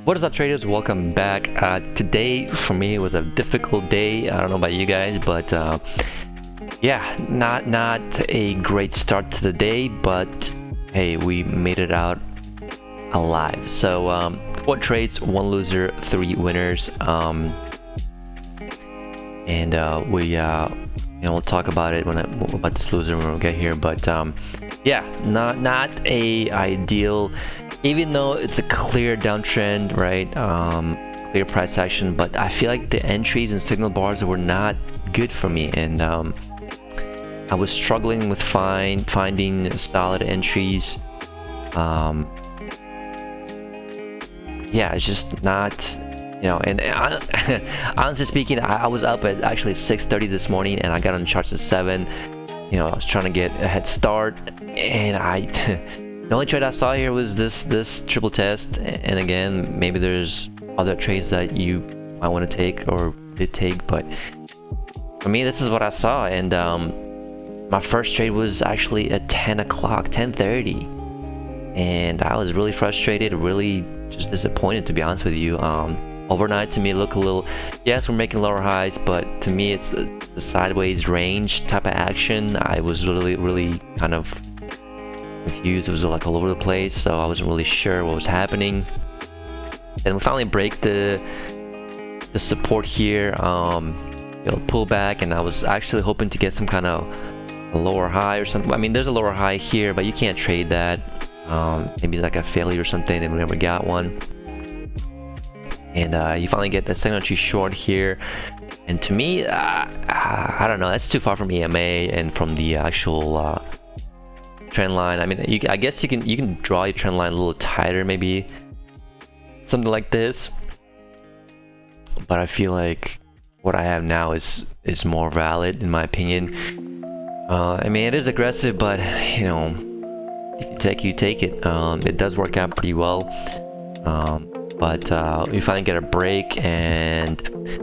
What is up, traders? Welcome back. Today for me was a difficult day. I don't know about you guys, but yeah, not a great start to the day, but hey, we made it out alive. So 4 trades, 1 loser, 3 winners, and we'll talk about it about this loser when we get here. But yeah, not a ideal, even though it's a clear downtrend, right? Clear price action, but I feel like the entries and signal bars were not good for me, and I was struggling with finding solid entries. Yeah, it's just not, and honestly speaking, I was up at actually 6:30 this morning, and I got on the charts at 7. I was trying to get a head start, and the only trade I saw here was this triple test. And again, maybe there's other trades that you might want to take or did take, but for me, this is what I saw. And my first trade was actually at 10 o'clock, 10:30, and I was really frustrated, really just disappointed, to be honest with you. Overnight to me look a little, yes, we're making lower highs, but to me it's a sideways range type of action. I was really kind of confused. It was like all over the place, so I wasn't really sure what was happening. And we finally break the support here, pull back, and I was actually hoping to get some kind of a lower high or something. I mean, there's a lower high here, but you can't trade that. Maybe like a failure or something, and we never got one. And you finally get the second entry short here, and to me, I don't know, that's too far from EMA and from the actual trend line. I mean, I guess you can draw your trend line a little tighter, maybe something like this, but I feel like what I have now is more valid in my opinion. I mean, it is aggressive, but if you take it. It does work out pretty well. But we finally get a break, and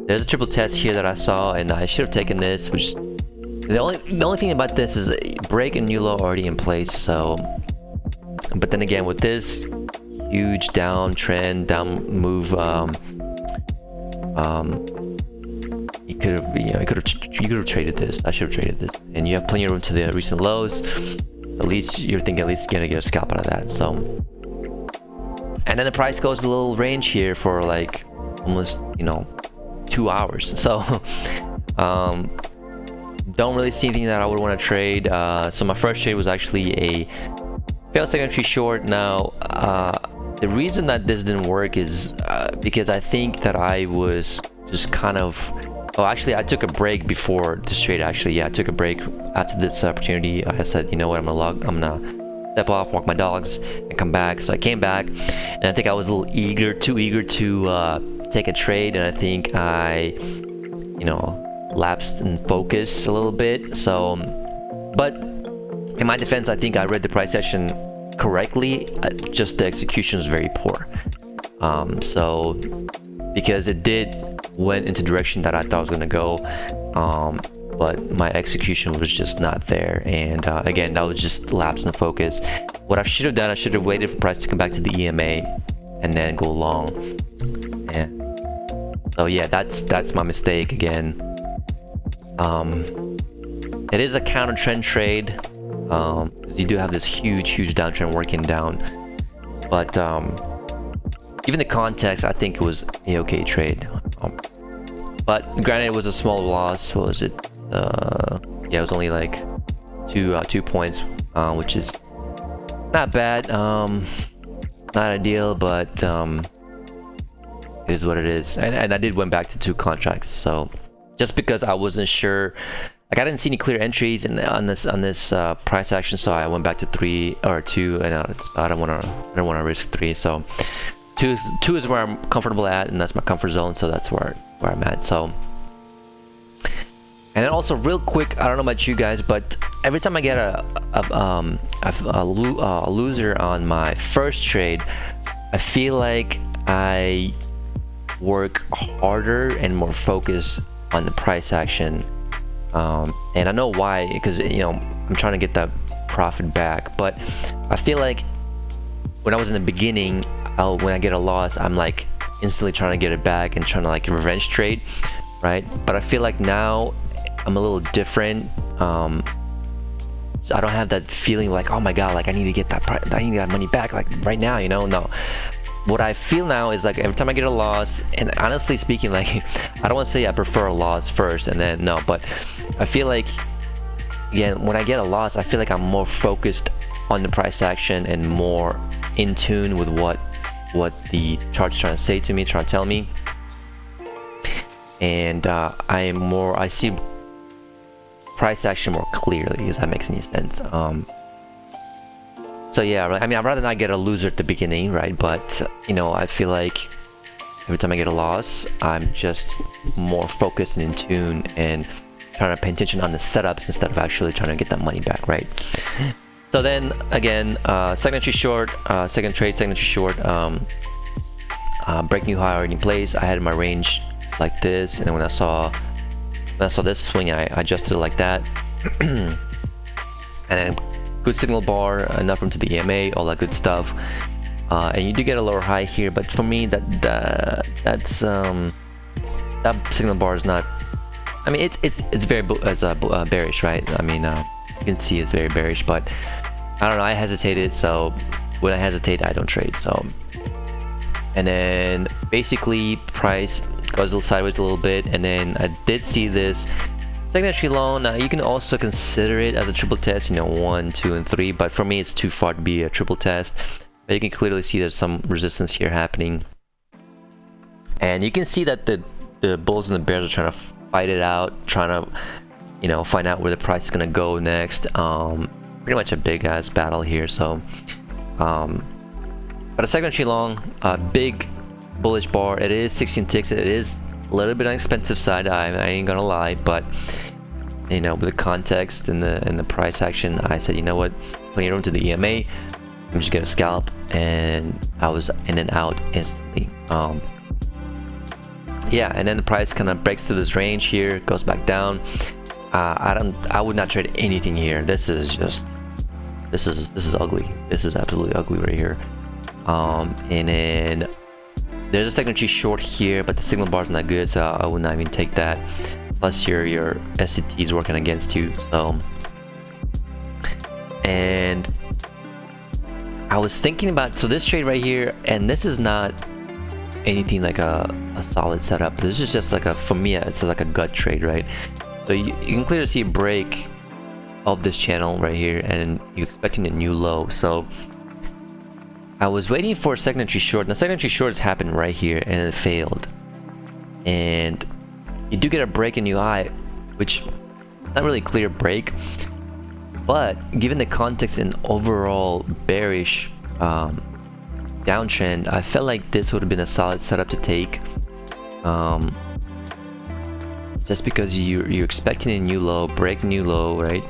there's a triple test here that I saw, and I should have taken this, which the only thing about this is break and new low already in place. So, but then again, with this huge downtrend, down move, you could have traded this. I should have traded this, and you have plenty of room to the recent lows. At least you're thinking gonna get a scalp out of that. So, and then the price goes a little range here for like almost 2 hours. So don't really see anything that I would want to trade. So my first trade was actually a failed second entry short. Now the reason that this didn't work is because I think that I was just kind of, actually I took a break before this trade. Actually, yeah, I took a break after this opportunity. I said, you know what, I'm gonna step off, walk my dogs, and come back. So I came back, and I think I was a little too eager to take a trade, and I think I lapsed in focus a little bit. So, but in my defense, I think I read the price action correctly, just the execution was very poor. So because it went into direction that I thought was gonna go, but my execution was just not there, and again, that was just lapse in focus. What I should have done, I should have waited for price to come back to the EMA and then go long. And so yeah, that's my mistake again. It is a counter trend trade. You do have this huge downtrend working down, but given the context, I think it was a okay trade. But granted, it was a small loss. What was it? Yeah, it was only like 2 points, which is not bad. Not ideal, but it is what it is. And I did went back to 2 contracts. So just because I wasn't sure, like I didn't see any clear entries on this price action, so I went back to 3 or 2, and I don't want to risk 3. So 2 is where I'm comfortable at, and that's my comfort zone. So that's where I'm at. So. And then also real quick, I don't know about you guys, but every time I get a loser on my first trade, I feel like I work harder and more focused on the price action. And I know why, because I'm trying to get that profit back. But I feel like when I was in the beginning, when I get a loss, I'm like instantly trying to get it back and trying to like revenge trade, right? But I feel like now I'm a little different. So I don't have that feeling like, oh my god, like I need to get that money back like right now, you know. No, what I feel now is like every time I get a loss, and honestly speaking, like I don't want to say I prefer a loss first and then no, but I feel like, again, when I get a loss, I feel like I'm more focused on the price action and more in tune with what the chart's trying to say to me, trying to tell me. And I see price action more clearly, if that makes any sense. So yeah, I mean, I'd rather not get a loser at the beginning, right? But you know, I feel like every time I get a loss, I'm just more focused and in tune and trying to pay attention on the setups instead of actually trying to get that money back, right? So then again, second entry short, second entry short, break new high already in place. I had my range like this, and then when I saw this swing, I adjusted it like that. And then good signal bar, enough room to the EMA, all that good stuff. And you do get a lower high here, but for me that signal bar is not, I mean, it's very bearish, right? I mean, you can see it's very bearish, but I don't know, I hesitated. So when I hesitate, I don't trade. So, and then basically price goes a little sideways a little bit, and then I did see this second entry loan. You can also consider it as a triple test, you know, 1, 2, and 3, but for me it's too far to be a triple test. But you can clearly see there's some resistance here happening, and you can see that the bulls and the bears are trying to fight it out, trying to, you know, find out where the price is gonna go next. Pretty much a big ass battle here. So but a second entry long, big bullish bar. It is 16 ticks. It is a little bit on the expensive side, I ain't gonna lie, but you know, with the context and the price action, I said, you know what, plenty of room to the EMA, I'm just gonna scalp, and I was in and out instantly. Yeah, and then the price kind of breaks through this range here, goes back down. I would not trade anything here. This is ugly. This is absolutely ugly right here. And then there's a second entry short here, but the signal bar is not good, so I would not even take that. Plus your SCT is working against you. So, and I was thinking about, so this trade right here, and this is not anything like a solid setup. This is just like for me, it's like a gut trade, right? So you can clearly see a break of this channel right here, and you're expecting a new low. So I was waiting for a second entry short. Now second entry short has happened right here, and it failed. And you do get a break in new high, which is not really a clear break, but given the context and overall bearish downtrend, I felt like this would have been a solid setup to take. Just because you're expecting a new low, break new low, right?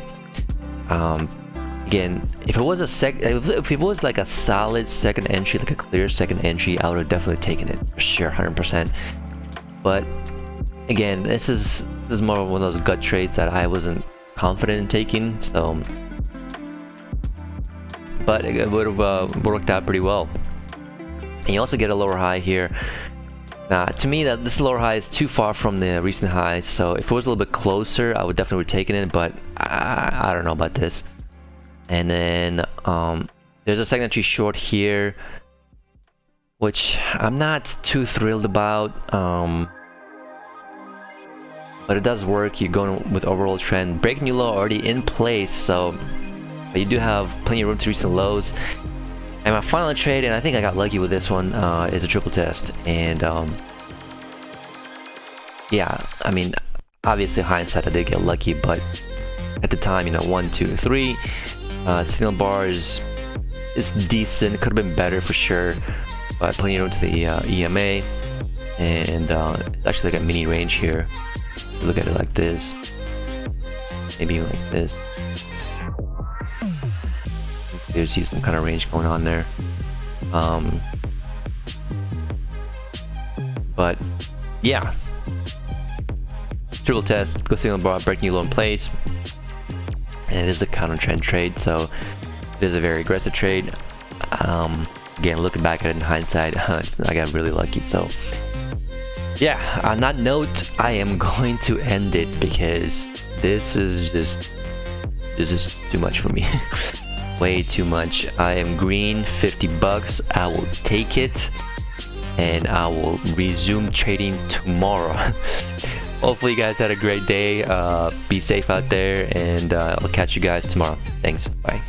Again, if it was if it was like a solid second entry, like a clear second entry, I would have definitely taken it for sure, 100%. But again, this is more of one of those gut trades that I wasn't confident in taking. So, but it would have worked out pretty well. And you also get a lower high here. Now, to me, that this lower high is too far from the recent highs. So if it was a little bit closer, I would definitely have taken it. But I don't know about this. And then there's a second entry short here, which I'm not too thrilled about. But it does work. You're going with overall trend. Break new low already in place, so you do have plenty of room to recent lows. And my final trade, and I think I got lucky with this one, is a triple test. And yeah, I mean, obviously hindsight I did get lucky, but at the time, you know, 1, 2, 3, signal bar is decent. Could have been better for sure, but plenty of room to the EMA, and it's actually like a mini range here. Look at it like this, maybe like this. You see some kind of range going on there. But yeah, triple test, go signal bar, break new low in place, and it is a counter trend trade, so it is a very aggressive trade. again, looking back at it in hindsight, I got really lucky. So yeah, on that note, I am going to end it because this is too much for me. Way too much. I am green, 50 bucks. I will take it and I will resume trading tomorrow. Hopefully you guys had a great day. Be safe out there, and I'll catch you guys tomorrow. Thanks. Bye.